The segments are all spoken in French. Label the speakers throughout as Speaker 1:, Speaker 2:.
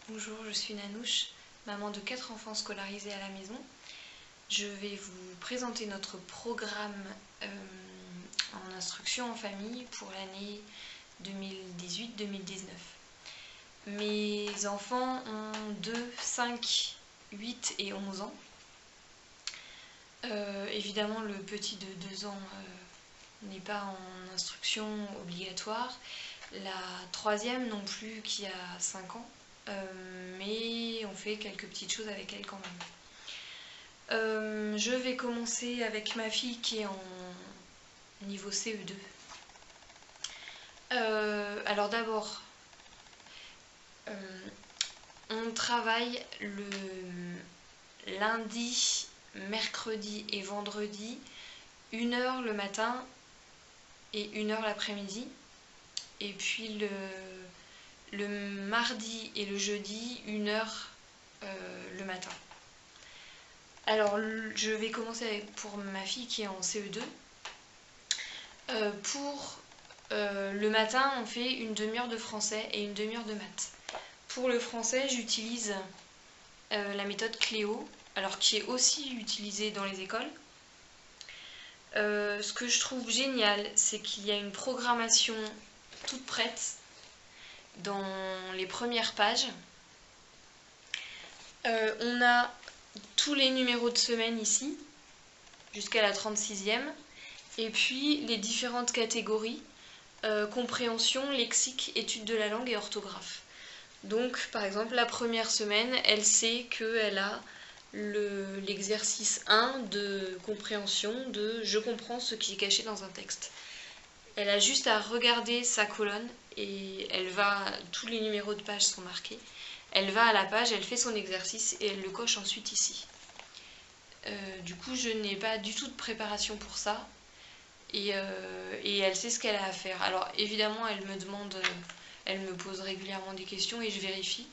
Speaker 1: Bonjour, je suis Nanouche, maman de 4 enfants scolarisés à la maison. Je vais vous présenter notre programme en instruction en famille pour l'année 2018-2019. Mes enfants ont 2, 5, 8 et 11 ans. Évidemment, le petit de 2 ans n'est pas en instruction obligatoire. La troisième non plus qui a 5 ans. Mais on fait quelques petites choses avec elle quand même. Je vais commencer avec ma fille qui est en niveau CE2. Alors d'abord, on travaille le lundi, mercredi et vendredi, 1 heure le matin et 1 heure l'après-midi. Et puis le mardi et le jeudi, 1 heure le matin. Alors, je vais commencer pour ma fille qui est en CE2. Pour le matin, on fait une demi-heure de français et une demi-heure de maths. Pour le français, j'utilise la méthode Cléo, alors qui est aussi utilisée dans les écoles. Ce que je trouve génial, c'est qu'il y a une programmation toute prête dans les premières pages. On a tous les numéros de semaine ici, jusqu'à la 36e, et puis les différentes catégories, compréhension, lexique, étude de la langue et orthographe. Donc par exemple la première semaine, elle sait qu'elle a l'exercice 1 de compréhension de « je comprends ce qui est caché dans un texte ». Elle a juste à regarder sa colonne et tous les numéros de page sont marqués. Elle va à la page, elle fait son exercice et elle le coche ensuite ici. Du coup, je n'ai pas du tout de préparation pour ça. Et elle sait ce qu'elle a à faire. Alors évidemment, elle me pose régulièrement des questions et je vérifie.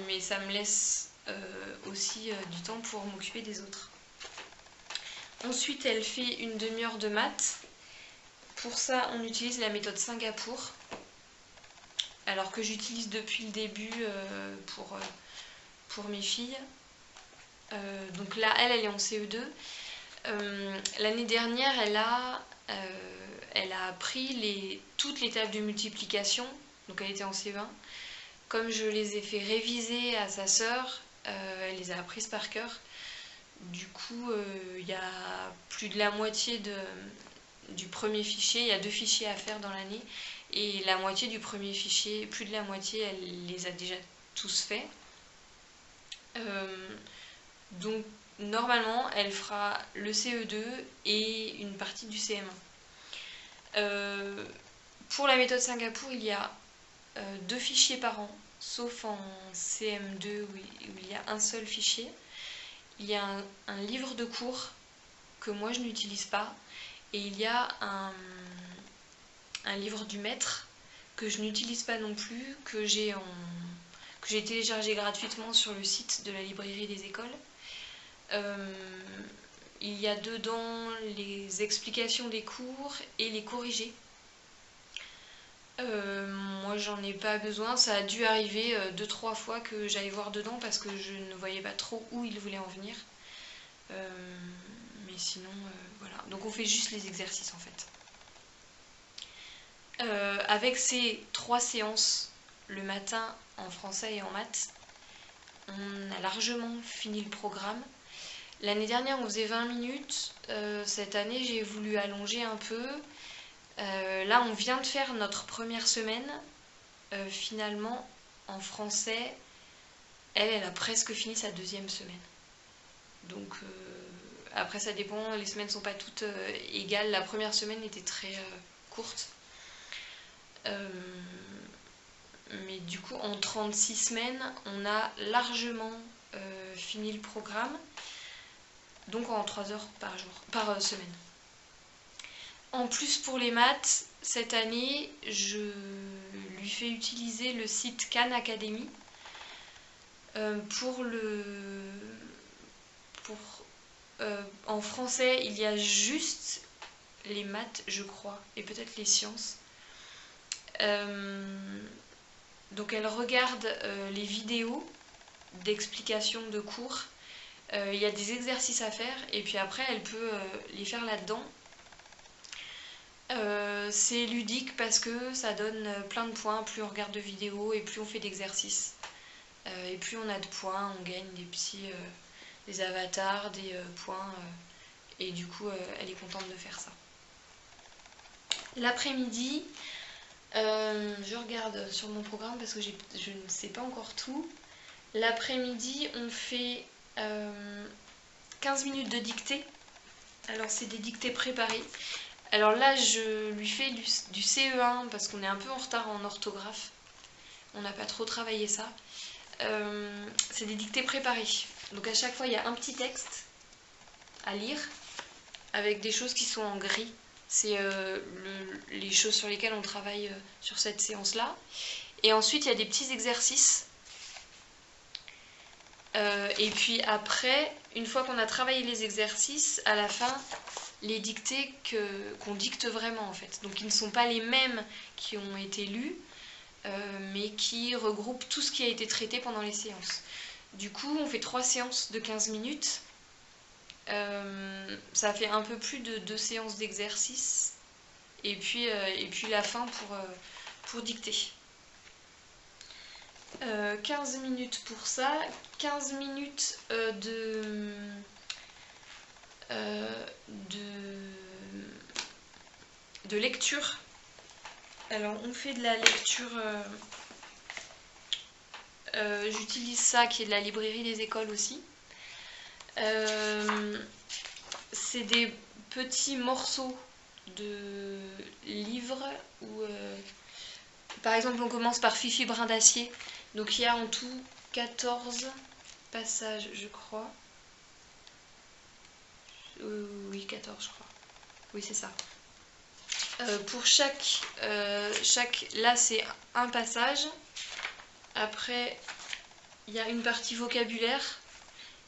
Speaker 1: Mais ça me laisse aussi du temps pour m'occuper des autres. Ensuite, elle fait une demi-heure de maths. Pour ça, on utilise la méthode Singapour. Alors que j'utilise depuis le début pour mes filles. Donc là, elle est en CE2. L'année dernière, elle a appris toutes les tables de multiplication. Donc elle était en CE1. Comme je les ai fait réviser à sa sœur, elle les a apprises par cœur. Du coup, il y a plus de la moitié du premier fichier. Il y a 2 fichiers à faire dans l'année. Et la moitié du premier fichier, plus de la moitié, elle les a déjà tous faits. Donc normalement, elle fera le CE2 et une partie du CM1. Pour la méthode Singapour, il y a 2 fichiers par an, sauf en CM2 où il y a un seul fichier. Il y a un livre de cours que moi je n'utilise pas, et il y a un livre du maître que je n'utilise pas non plus, que j'ai téléchargé gratuitement sur le site de la librairie des écoles. Il y a dedans les explications des cours et les corrigés. Moi j'en ai pas besoin, ça a dû arriver 2-3 fois que j'aille voir dedans parce que je ne voyais pas trop où il voulait en venir. Mais sinon, voilà. Donc on fait juste les exercices en fait. Avec ces 3 séances le matin en français et en maths, on a largement fini le programme. L'année dernière on faisait 20 minutes, cette année j'ai voulu allonger un peu. Là on vient de faire notre première semaine. Finalement en français, elle a presque fini sa 2e semaine. Donc après ça dépend, les semaines sont pas toutes égales. La première semaine était très courte. Mais du coup en 36 semaines on a largement fini le programme, donc en 3 heures par semaine. En plus pour les maths, cette année je lui fais utiliser le site Khan Academy. En français il y a juste les maths je crois, et peut-être les sciences. Donc elle regarde les vidéos d'explication de cours. Il y a des exercices à faire et puis après elle peut les faire là-dedans. C'est ludique parce que ça donne plein de points, plus on regarde de vidéos et plus on fait d'exercices. Et plus on a de points, on gagne des avatars, des points, et du coup elle est contente de faire ça. L'après-midi, je regarde sur mon programme parce que je ne sais pas encore tout. L'après-midi, on fait 15 minutes de dictée. Alors c'est des dictées préparées. Alors là, je lui fais du CE1 parce qu'on est un peu en retard en orthographe. On n'a pas trop travaillé ça. C'est des dictées préparées. Donc à chaque fois, il y a un petit texte à lire avec des choses qui sont en gris. C'est les choses sur lesquelles on travaille sur cette séance-là. Et ensuite, il y a des petits exercices. Et puis après, une fois qu'on a travaillé les exercices, à la fin, les dictées qu'on dicte vraiment en fait. Donc ils ne sont pas les mêmes qui ont été lus, mais qui regroupent tout ce qui a été traité pendant les séances. Du coup, on fait 3 séances de 15 minutes. Ça fait un peu plus de 2 séances d'exercice. Et puis la fin pour dicter. 15 minutes pour ça, 15 minutes de lecture. Alors on fait de la lecture, j'utilise ça qui est de la librairie des écoles aussi. C'est des petits morceaux de livres où par exemple on commence par Fifi Brin d'Acier. Donc il y a en tout 14 passages je crois. Oui 14 je crois. Oui c'est ça. Pour chaque là c'est un passage. Après il y a une partie vocabulaire.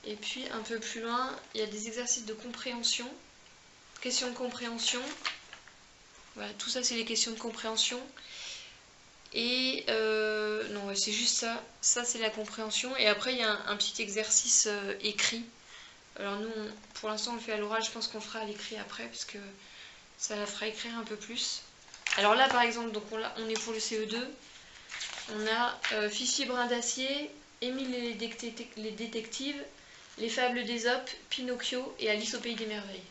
Speaker 1: Et puis un peu plus loin il y a des exercices de compréhension. Questions de compréhension. Voilà, tout ça c'est les questions de compréhension. Et non, c'est juste ça. Ça, c'est la compréhension. Et après, il y a un petit exercice écrit. Alors nous, pour l'instant, on le fait à l'oral. Je pense qu'on fera à l'écrit après, parce que ça la fera écrire un peu plus. Alors là, par exemple, donc on est pour le CE2. On a Fifi Brin d'Acier, Émile et les détectives, Les Fables d'Ésope, Pinocchio et Alice au Pays des Merveilles.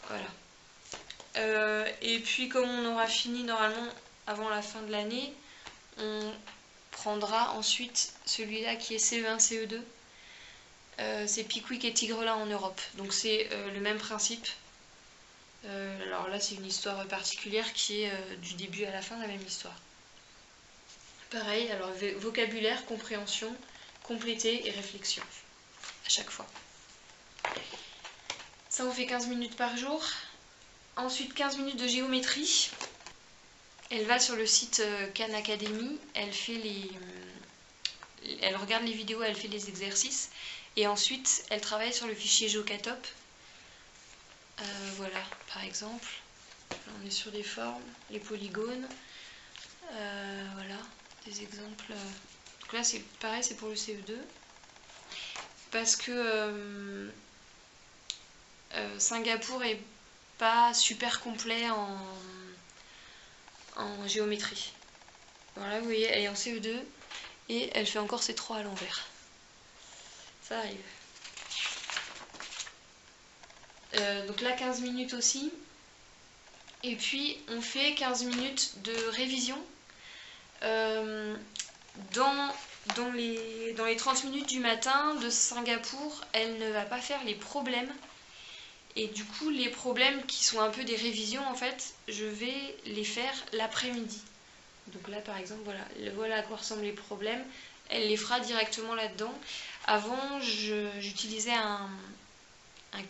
Speaker 1: Voilà. Et puis comme on aura fini normalement avant la fin de l'année, on prendra ensuite celui-là qui est CE1, CE2. C'est Pickwick et Tigrelin en Europe. Donc c'est le même principe. Alors là c'est une histoire particulière qui est du début à la fin la même histoire. Pareil, alors vocabulaire, compréhension, compléter et réflexion. À chaque fois. Ça on fait 15 minutes par jour. Ensuite 15 minutes de géométrie. Elle va sur le site Khan Academy, elle regarde les vidéos, elle fait les exercices. Et ensuite, elle travaille sur le fichier Geocatop. Voilà, par exemple. On est sur des formes, les polygones. Voilà, des exemples. Donc là, c'est pareil, c'est pour le CE2. Parce que Singapour est pas super complet en géométrie. Voilà, vous voyez, elle est en CE2 et elle fait encore ses 3 à l'envers. Ça arrive. Donc là, 15 minutes aussi. Et puis, on fait 15 minutes de révision. Dans les 30 minutes du matin de Singapour, elle ne va pas faire les problèmes. Et du coup, les problèmes qui sont un peu des révisions, en fait, je vais les faire l'après-midi. Donc là, par exemple, voilà à quoi ressemblent les problèmes. Elle les fera directement là-dedans. Avant, j'utilisais un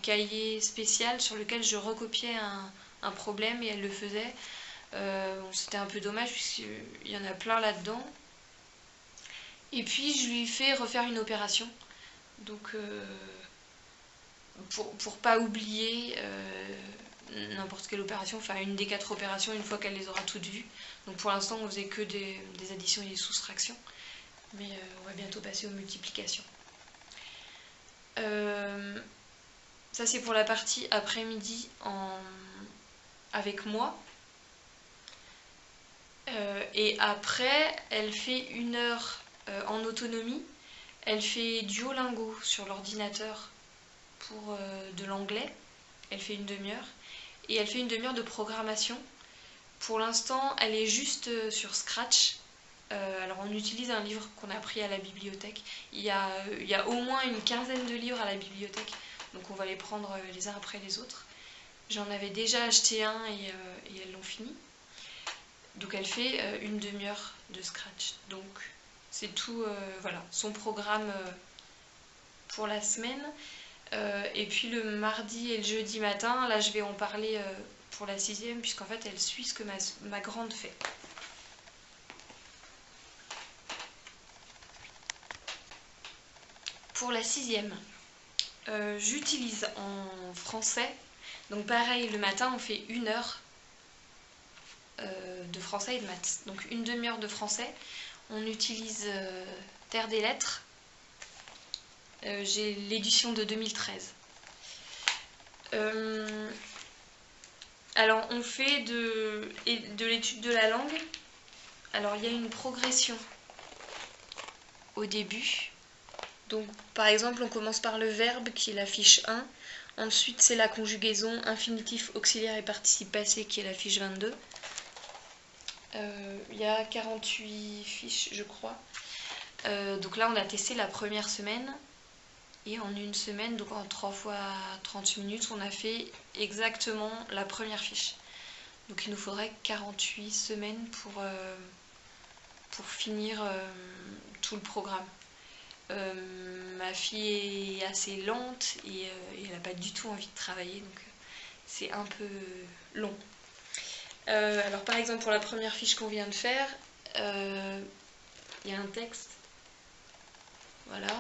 Speaker 1: cahier spécial sur lequel je recopiais un problème et elle le faisait. C'était un peu dommage puisqu'il y en a plein là-dedans. Et puis, je lui fais refaire une opération. Donc, pour pas oublier n'importe quelle opération, enfin une des 4 opérations une fois qu'elle les aura toutes vues. Donc pour l'instant on faisait que des additions et des soustractions, mais on va bientôt passer aux multiplications. Ça c'est pour la partie après-midi avec moi. Et après elle fait 1 heure en autonomie. Elle fait Duolingo sur l'ordinateur pour de l'anglais. Elle fait une demi-heure. Et elle fait une demi-heure de programmation. Pour l'instant, elle est juste sur Scratch. Alors on utilise un livre qu'on a pris à la bibliothèque. Il y a au moins une quinzaine de livres à la bibliothèque. Donc on va les prendre les uns après les autres. J'en avais déjà acheté un et elles l'ont fini. Donc elle fait une demi-heure de Scratch. Donc c'est tout, voilà, son programme pour la semaine. Et puis le mardi et le jeudi matin, là je vais en parler pour la 6e, puisqu'en fait elle suit ce que ma grande fait. Pour la 6e, j'utilise en français, donc pareil, le matin on fait 1 heure de français et de maths. Donc une demi-heure de français, on utilise Terre des Lettres. J'ai l'édition de 2013. Alors on fait de l'étude de la langue. Alors il y a une progression au début. Donc par exemple on commence par le verbe qui est la fiche 1. Ensuite c'est la conjugaison, infinitif, auxiliaire et participe passé qui est la fiche 22. Il y a 48 fiches je crois. Donc là on a testé la première semaine. Et en une semaine, donc en 3 fois 30 minutes, on a fait exactement la première fiche. Donc il nous faudrait 48 semaines pour finir tout le programme. Ma fille est assez lente et elle n'a pas du tout envie de travailler, donc c'est un peu long. Alors par exemple pour la première fiche qu'on vient de faire, il y a un texte. Voilà.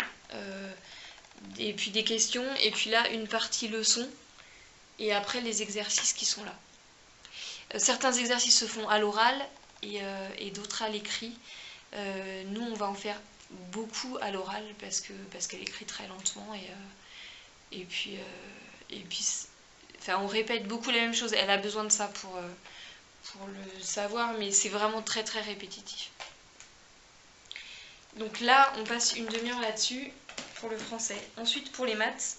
Speaker 1: Et puis des questions, et puis là une partie leçon, et après les exercices qui sont là. Certains exercices se font à l'oral et d'autres à l'écrit. Nous on va en faire beaucoup à l'oral parce qu'elle écrit très lentement et puis enfin, on répète beaucoup la même chose. Elle a besoin de ça pour le savoir, mais c'est vraiment très très répétitif. Donc là on passe une demi-heure là-dessus pour le français. Ensuite pour les maths,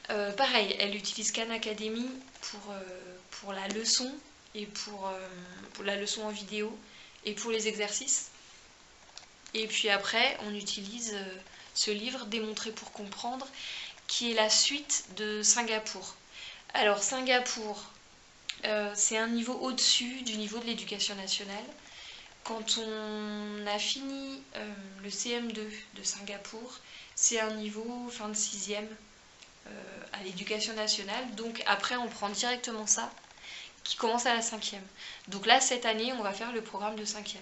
Speaker 1: pareil, elle utilise Khan Academy pour la leçon et pour la leçon en vidéo et pour les exercices. Et puis après on utilise ce livre Démontrer pour comprendre qui est la suite de Singapour. Alors Singapour, c'est un niveau au-dessus du niveau de l'éducation nationale. Quand on a fini le CM2 de Singapour, c'est un niveau fin de 6e à l'éducation nationale. Donc après, on prend directement ça, qui commence à la 5e. Donc là, cette année, on va faire le programme de 5e.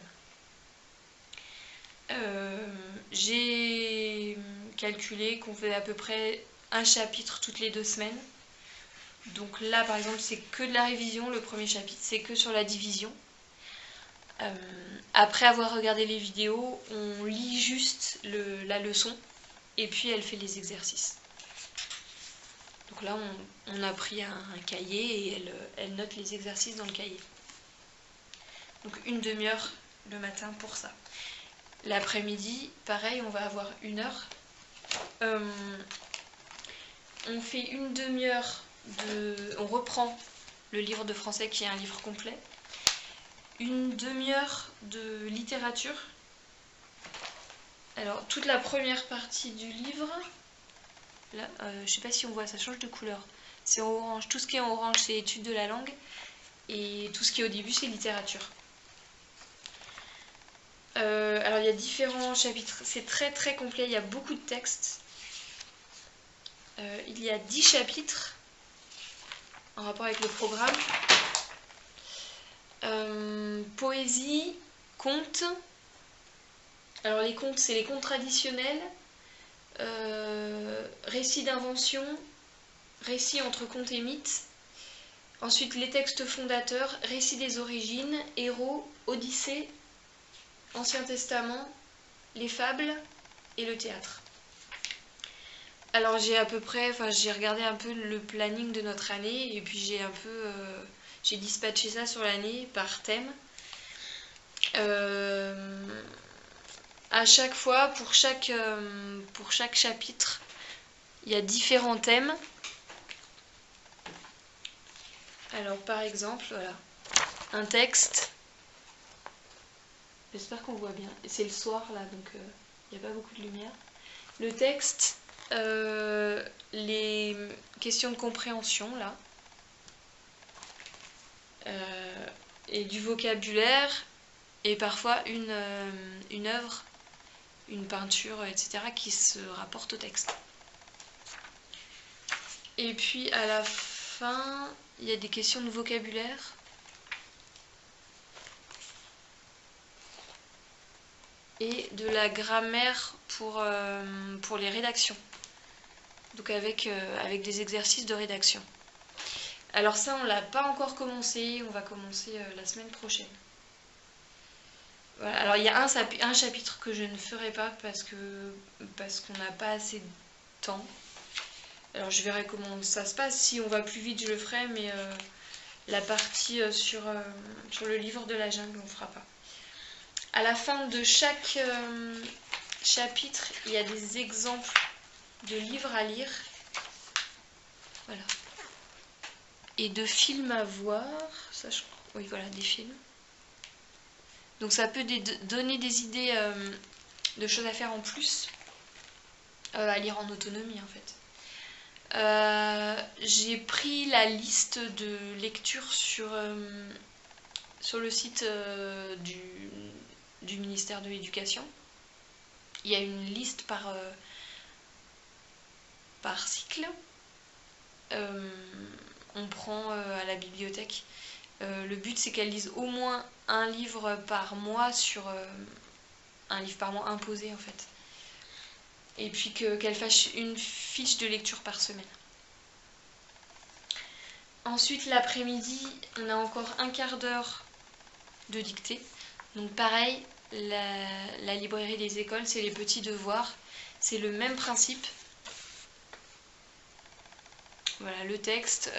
Speaker 1: J'ai calculé qu'on fait à peu près un chapitre toutes les 2 semaines. Donc là, par exemple, c'est que de la révision. Le premier chapitre, c'est que sur la division. Après avoir regardé les vidéos, on lit juste la leçon et puis elle fait les exercices. Donc là on a pris un cahier et elle note les exercices dans le cahier. Donc une demi-heure le matin pour ça. L'après-midi, pareil, on va avoir 1 heure. On fait une demi-heure on reprend le livre de français qui est un livre complet. Une demi-heure de littérature. Alors toute la première partie du livre, là, je sais pas si on voit, ça change de couleur. C'est orange, tout ce qui est en orange c'est étude de la langue et tout ce qui est au début c'est littérature. Alors il y a différents chapitres, c'est très très complet, il y a beaucoup de textes. Il y a 10 chapitres en rapport avec le programme. Poésie, contes. Alors les contes, c'est les contes traditionnels, récits d'invention, récits entre contes et mythes, Ensuite, les textes fondateurs, récit des origines, héros, Odyssée, Ancien Testament, les fables et le théâtre. Alors j'ai regardé un peu le planning de notre année et puis j'ai dispatché ça sur l'année par thème. À chaque fois, pour chaque chapitre, il y a différents thèmes. Alors par exemple, voilà, un texte. J'espère qu'on voit bien. C'est le soir là, donc il n'y a pas beaucoup de lumière. Le texte, les questions de compréhension là, et du vocabulaire, et parfois une œuvre, une peinture, etc. qui se rapporte au texte. Et puis à la fin, il y a des questions de vocabulaire. Et de la grammaire pour les rédactions. Donc avec des exercices de rédaction. Alors ça, on l'a pas encore commencé, on va commencer la semaine prochaine. Voilà. Alors il y a un chapitre que je ne ferai pas parce qu'on n'a pas assez de temps. Alors je verrai comment ça se passe. Si on va plus vite, je le ferai, mais la partie sur le livre de la jungle, on ne fera pas. À la fin de chaque chapitre, il y a des exemples de livres à lire. Voilà. Et de films à voir. Ça, oui, voilà, des films. Donc ça peut donner des idées de choses à faire en plus. À lire en autonomie, en fait. J'ai pris la liste de lecture sur le site du ministère de l'Éducation. Il y a une liste par cycle. On prend à la bibliothèque. Le but, c'est qu'elle lise au moins un livre par mois un livre par mois imposé, en fait. Et puis qu'elle fasse une fiche de lecture par semaine. Ensuite, l'après-midi, on a encore un quart d'heure de dictée. Donc pareil, la librairie des écoles, c'est les petits devoirs. C'est le même principe. Voilà, le texte,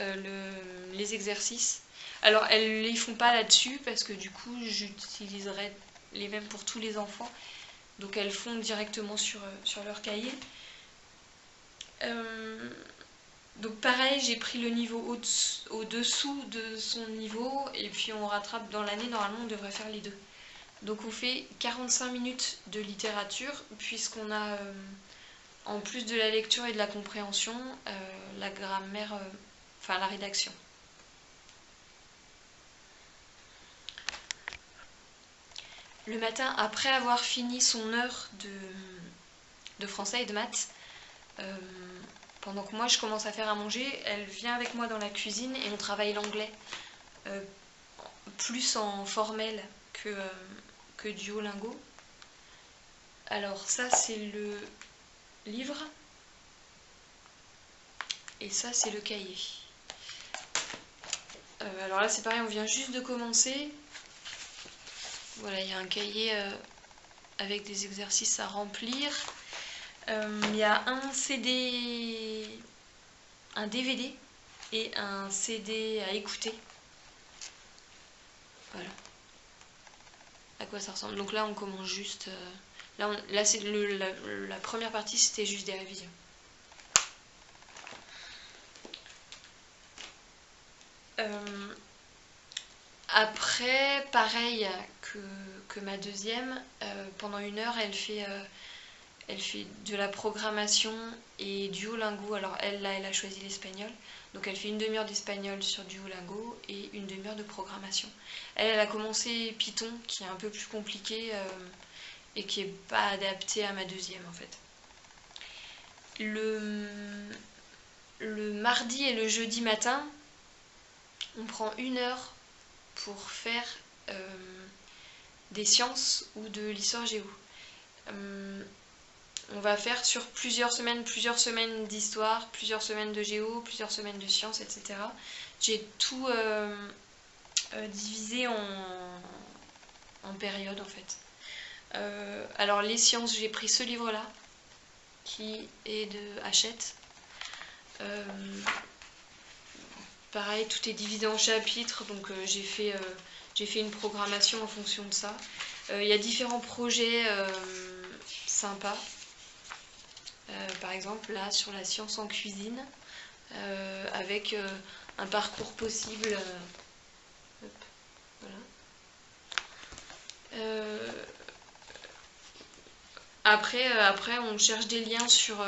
Speaker 1: les exercices. Alors, elles ne les font pas là-dessus parce que du coup, j'utiliserai les mêmes pour tous les enfants. Donc, elles font directement sur leur cahier. Donc, pareil, j'ai pris le niveau au-dessous de son niveau et puis on rattrape dans l'année. Normalement, on devrait faire les deux. Donc, on fait 45 minutes de littérature puisqu'on a... en plus de la lecture et de la compréhension, la grammaire, la rédaction. Le matin, après avoir fini son heure de français et de maths, pendant que moi je commence à faire à manger, elle vient avec moi dans la cuisine et on travaille l'anglais. Plus en formel que Duolingo. Alors ça c'est le livre. Et ça, c'est le cahier. Alors là, c'est pareil, on vient juste de commencer. Voilà, il y a un cahier avec des exercices à remplir. Il y a un CD, un DVD et un CD à écouter. Voilà. À quoi ça ressemble. Donc là, on commence juste... là c'est la première partie, c'était juste des révisions. Après, pareil que ma deuxième, pendant une heure, elle fait de la programmation et Duolingo. Alors elle a choisi l'espagnol. Donc elle fait une demi-heure d'espagnol sur Duolingo et une demi-heure de programmation. Elle a commencé Python, qui est un peu plus compliqué et qui n'est pas adapté à ma deuxième en fait. Le mardi et le jeudi matin, on prend une heure pour faire des sciences ou de l'histoire géo. on va faire sur plusieurs semaines d'histoire, plusieurs semaines de géo, plusieurs semaines de sciences, etc. J'ai tout divisé en périodes en fait. Alors les sciences, j'ai pris ce livre-là, qui est de Hachette. Pareil, tout est divisé en chapitres, donc j'ai fait une programmation en fonction de ça. Il y a différents projets sympas. Par exemple, là, sur la science en cuisine, avec un parcours possible. Hop, voilà. Après, on cherche des liens sur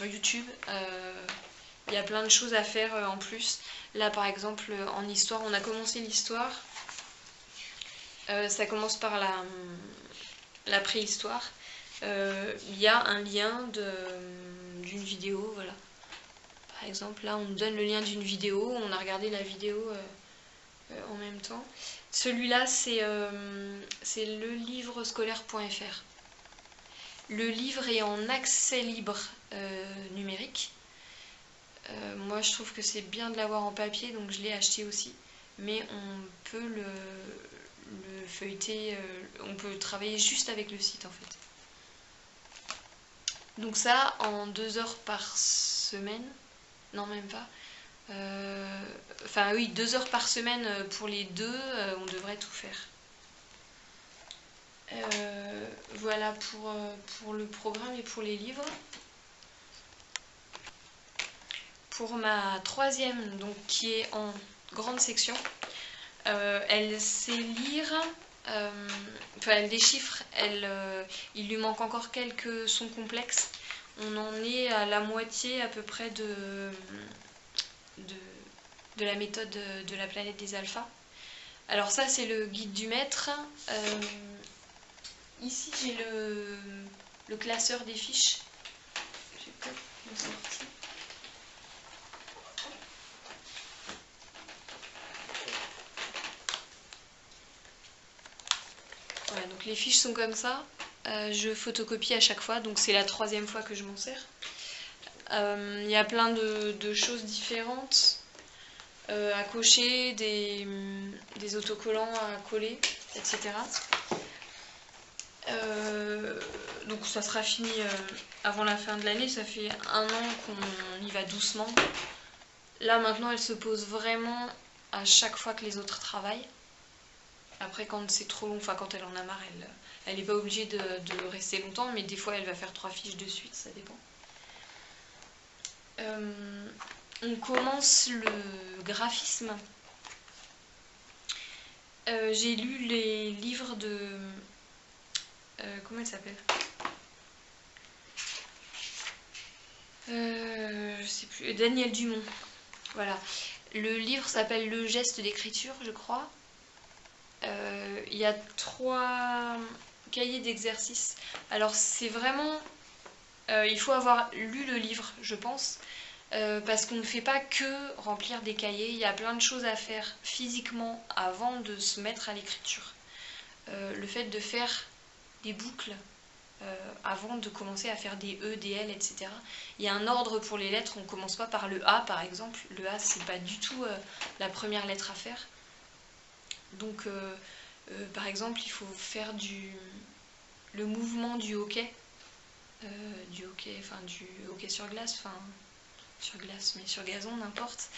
Speaker 1: YouTube. Il y a plein de choses à faire en plus. Là, par exemple, en histoire, on a commencé l'histoire. Ça commence par la préhistoire. Il y a un lien d'une vidéo, voilà. Par exemple, là, on nous donne le lien d'une vidéo. On a regardé la vidéo en même temps. Celui-là, c'est lelivrescolaire.fr. Le livre est en accès libre numérique. Moi, je trouve que c'est bien de l'avoir en papier, donc je l'ai acheté aussi. Mais on peut le feuilleter, on peut travailler juste avec le site, en fait. Donc ça, en 2 heures par semaine. Non, même pas. Enfin oui, 2 heures par semaine pour les deux, on devrait tout faire. Voilà pour le programme et pour les livres. Pour ma troisième, donc qui est en grande section, elle sait lire, enfin elle déchiffre, il lui manque encore quelques sons complexes. On en est à la moitié à peu près de la méthode de la planète des alphas. Alors ça c'est le guide du maître. Ici j'ai le classeur des fiches. J'ai peut-être m'en sortir. Voilà, donc les fiches sont comme ça. Je photocopie à chaque fois, donc c'est la 3e fois que je m'en sers. Il y a plein de choses différentes à cocher, des autocollants à coller, etc. Donc ça sera fini avant la fin de l'année. Ça fait 1 an qu'on y va doucement. Là maintenant elle se pose vraiment à chaque fois que les autres travaillent. Après quand c'est trop long, enfin quand elle en a marre, elle n'est pas obligée de rester longtemps, mais des fois elle va faire 3 fiches de suite, ça dépend. On commence le graphisme. J'ai lu les livres de... comment il s'appelle ? Je sais plus. Daniel Dumont. Voilà. Le livre s'appelle Le geste d'écriture, je crois. Il y a 3 cahiers d'exercices. Alors c'est vraiment... il faut avoir lu le livre, je pense. Parce qu'on ne fait pas que remplir des cahiers, il y a plein de choses à faire physiquement avant de se mettre à l'écriture. Le fait de faire des boucles avant de commencer à faire des E, des L, etc. Il y a un ordre pour les lettres, on ne commence pas par le A par exemple. Le A c'est pas du tout la première lettre à faire. Donc par exemple il faut faire le mouvement du hockey. Du hockey sur glace, enfin sur glace, mais sur gazon, n'importe.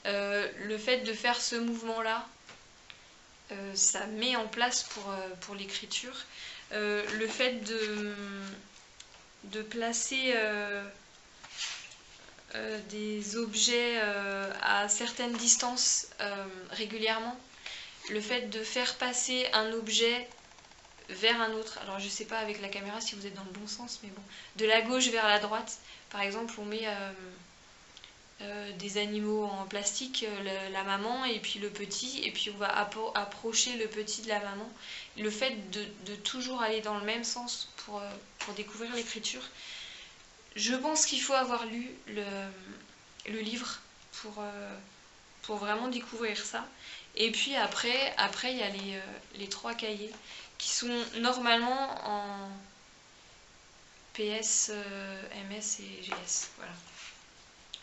Speaker 1: Le fait de faire ce mouvement-là, ça met en place pour l'écriture. Le fait de placer des objets à certaines distances régulièrement. Le fait de faire passer un objet vers un autre. Alors je sais pas avec la caméra si vous êtes dans le bon sens, mais bon. De la gauche vers la droite. Par exemple, on met... des animaux en plastique, la maman et puis le petit, et puis on va approcher le petit de la maman. Le fait de toujours aller dans le même sens pour découvrir l'écriture. Je pense qu'il faut avoir lu le livre pour vraiment découvrir ça. Et puis après il y a les 3 cahiers qui sont normalement PS, MS et GS. Voilà.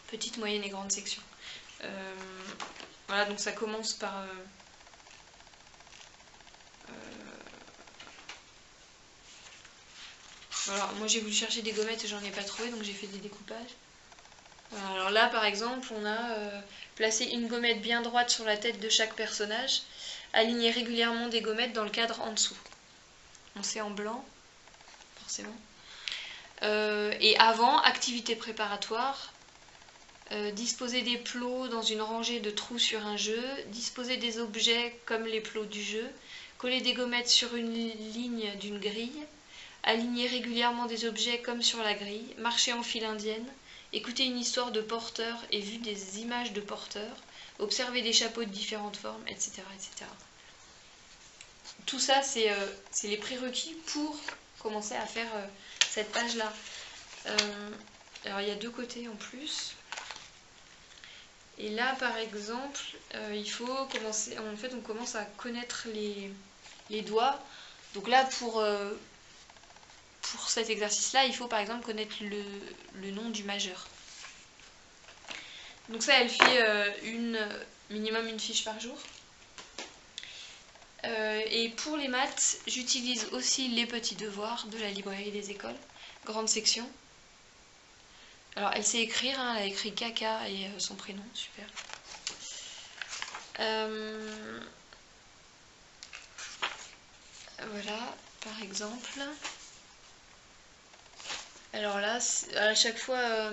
Speaker 1: Petite, moyenne et grande section. Voilà, donc ça commence par... voilà, moi j'ai voulu chercher des gommettes et j'en ai pas trouvé, donc j'ai fait des découpages. Voilà, alors là par exemple, on a placé une gommette bien droite sur la tête de chaque personnage, aligner régulièrement des gommettes dans le cadre en dessous. On sait en blanc, forcément. Et avant, activité préparatoire, disposer des plots dans une rangée de trous sur un jeu, disposer des objets comme les plots du jeu, coller des gommettes sur une ligne d'une grille, aligner régulièrement des objets comme sur la grille, marcher en file indienne, écouter une histoire de porteur et vu des images de porteurs, observer des chapeaux de différentes formes, etc. etc. Tout ça, c'est les prérequis pour commencer à faire cette page-là. Alors, il y a deux côtés en plus. Et là, par exemple, il faut commencer... En fait, on commence à connaître les doigts. Donc là, pour cet exercice-là, il faut par exemple connaître le nom du majeur. Donc ça, elle fait minimum une fiche par jour. Et pour les maths, j'utilise aussi les petits devoirs de la librairie des écoles, grande section. Alors elle sait écrire, hein, elle a écrit Kaka et son prénom, super. Voilà, par exemple. Alors là, à chaque fois,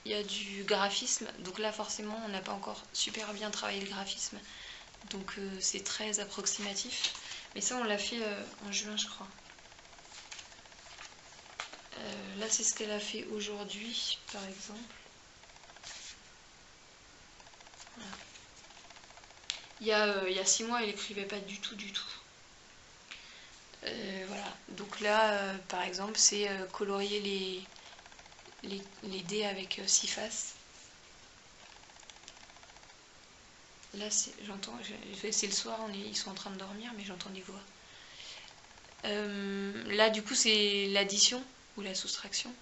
Speaker 1: il y a du graphisme. Donc là, forcément, on n'a pas encore super bien travaillé le graphisme. Donc c'est très approximatif. Mais ça, on l'a fait en juin, je crois. Là, c'est ce qu'elle a fait aujourd'hui, par exemple. Voilà. Il y a 6 mois, elle n'écrivait pas du tout, du tout. Voilà. Donc là, par exemple, c'est colorier les dés avec 6 faces. Là, j'entends, c'est le soir, ils sont en train de dormir, mais j'entends des voix. Là, du coup, c'est l'addition ou la soustraction,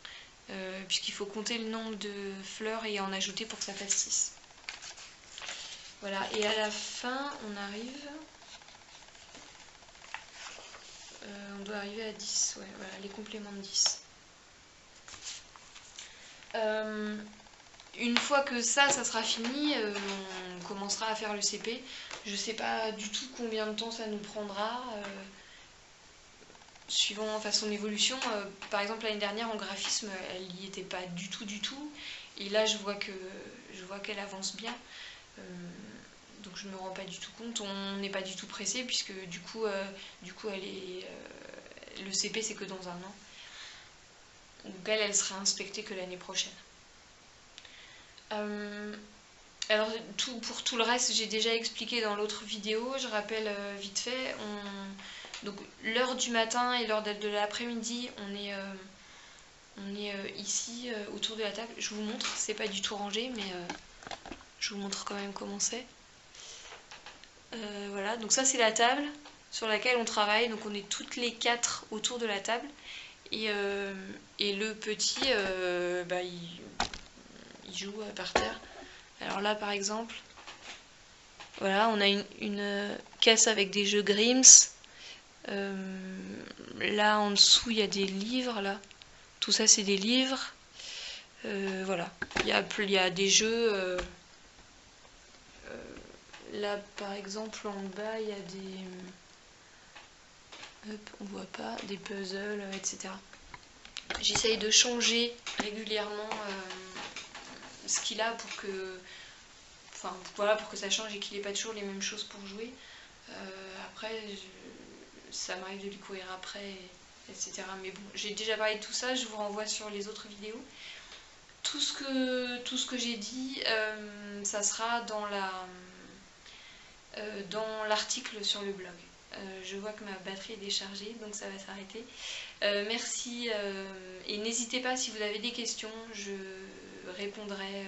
Speaker 1: puisqu'il faut compter le nombre de fleurs et en ajouter pour que ça fasse 6. Voilà, et à la fin, on arrive... on doit arriver à 10, ouais, voilà, les compléments de 10. Une fois que ça sera fini, on commencera à faire le CP. Je sais pas du tout combien de temps ça nous prendra, suivant son évolution. Par exemple, l'année dernière, en graphisme, elle n'y était pas du tout, du tout. Et là, je vois qu'elle avance bien. Donc je me rends pas du tout compte. On n'est pas du tout pressé, puisque du coup elle est, le CP, c'est que dans un an. Donc elle sera inspectée que l'année prochaine. Alors pour tout le reste, j'ai déjà expliqué dans l'autre vidéo. Je rappelle vite fait. Donc l'heure du matin et l'heure de l'après-midi, on est ici autour de la table. Je vous montre, c'est pas du tout rangé, mais je vous montre quand même comment c'est. Voilà, donc ça c'est la table sur laquelle on travaille. Donc on est toutes les 4 autour de la table. Et le petit, il joue par terre. Alors là par exemple, voilà, on a une caisse avec des jeux Grims. Là en dessous il y a des livres, là. Tout ça c'est des livres. Voilà, il y a des jeux. Là par exemple en bas il y a des... Hop, on voit pas, des puzzles, etc. J'essaye de changer régulièrement ce qu'il a pour que... Enfin voilà, pour que ça change et qu'il n'ait pas toujours les mêmes choses pour jouer. Après, ça m'arrive de lui courir après, etc. Mais bon, j'ai déjà parlé de tout ça, je vous renvoie sur les autres vidéos. Tout ce que j'ai dit, ça sera dans l'article sur le blog. Je vois que ma batterie est déchargée, donc ça va s'arrêter. Merci et n'hésitez pas si vous avez des questions, je répondrai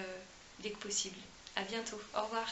Speaker 1: dès que possible. À bientôt, au revoir.